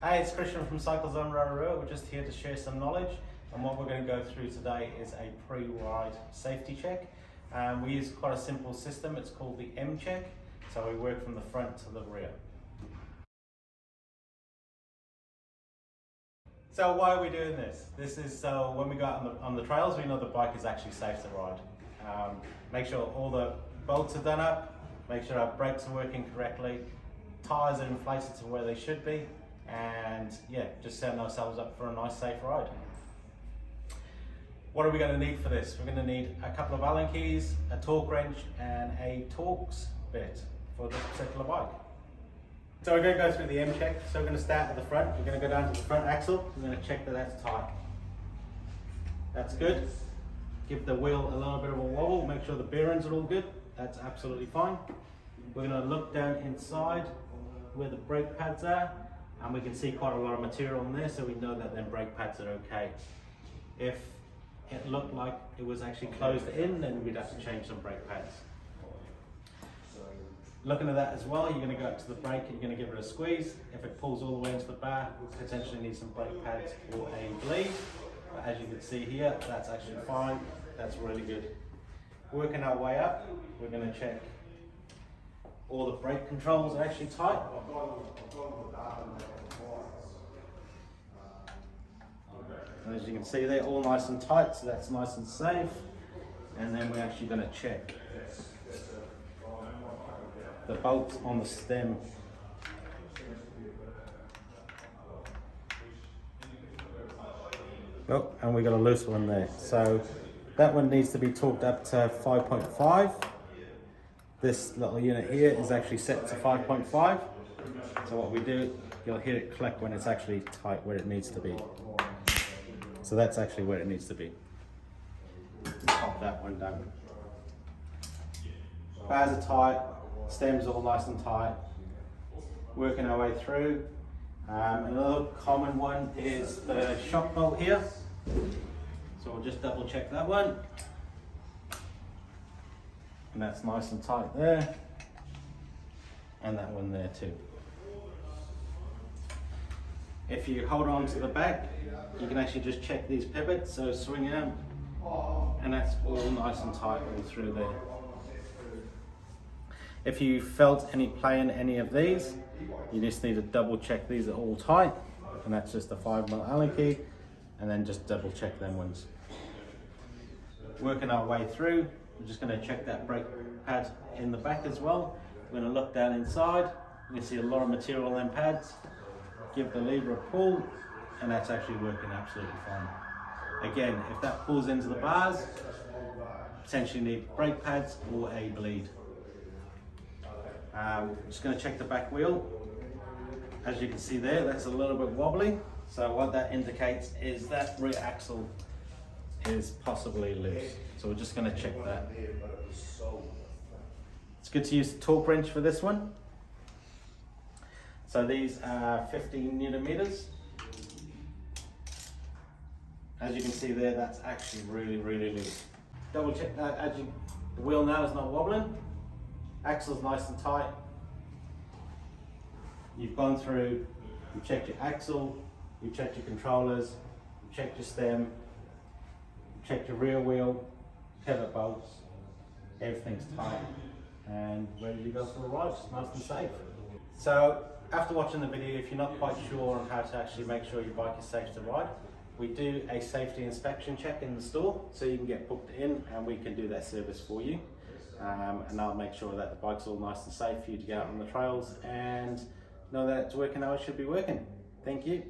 Hey, it's Christian from Cyclezone. We're just here to share some knowledge, and what we're going to go through today is a pre-ride safety check. We use quite a simple system. It's called the M check. So we work from the front to the rear. So why are we doing this? This is so when we go out on the trails, we know the bike is actually safe to ride. Make sure all the bolts are done up, make sure our brakes are working correctly, tyres are inflated to where they should be, and yeah, just setting ourselves up for a nice safe ride. What are we going to need for this? We're going to need a couple of Allen keys, a torque wrench, and a Torx Bit for this particular bike. So we're going to go through the M check. So we're going to start at the front. We're going to go down to the front axle. We're going to check that that's tight. That's good. Give the wheel a little bit of a wobble. Make sure the bearings are all good. That's absolutely fine. We're going to look down inside where the brake pads are, and we can see quite a lot of material in there, so we know that them brake pads are okay. If it looked like it was actually closed in, then we'd have to change some brake pads. Looking at that as well, you're going to go up to the brake and you're going to give it a squeeze. If it pulls all the way into the bar, we'll potentially need some brake pads or a bleed. But as you can see here, that's actually fine. That's really good. Working our way up, we're going to check all the brake controls are actually tight. And as you can see, they're all nice and tight, so that's nice and safe. And then we're actually going to check the bolts on the stem. Oh, and we got a loose one there. So that one needs to be torqued up to 5.5. This little unit here is actually set to 5.5. So what we do, you'll hear it click when it's actually tight where it needs to be. So that's actually where it needs to be. Pop that one down. Bars are tight, stems all nice and tight. Working our way through. Another common one is the shock bolt here. So we'll just double check that one. And that's nice and tight there. And that one there too. If you hold on to the back, you can actually just check these pivots, so swing out, and that's all nice and tight all through there. If you felt any play in any of these, you just need to double check these are all tight, and that's just a 5mm Allen key, and then just double check them ones. Working our way through, we're just going to check that brake pad in the back as well. We're going to look down inside, you can see a lot of material on them pads. Give the lever a pull, and that's actually working absolutely fine. Again, if that pulls into the bars, potentially need brake pads or a bleed. Just going to check the back wheel. As you can see there, that's a little bit wobbly. So what that indicates is that rear axle is possibly loose. So we're just going to check that. It's good to use the torque wrench for this one. So these are 15 Newton meters. As you can see there, that's actually really loose. Double check that the wheel now is not wobbling. Axle's nice and tight. You've gone through, you've checked your axle, you've checked your controllers, you've checked your stem, you've checked your rear wheel, pivot bolts, everything's tight and ready to go for a ride, just nice and safe. So after watching the video, if you're not quite sure on how to actually make sure your bike is safe to ride, we do a safety inspection check in the store, so you can get booked in and we can do that service for you. And I'll make sure that the bike's all nice and safe for you to get out on the trails and know that it's working how it should be working. Thank you.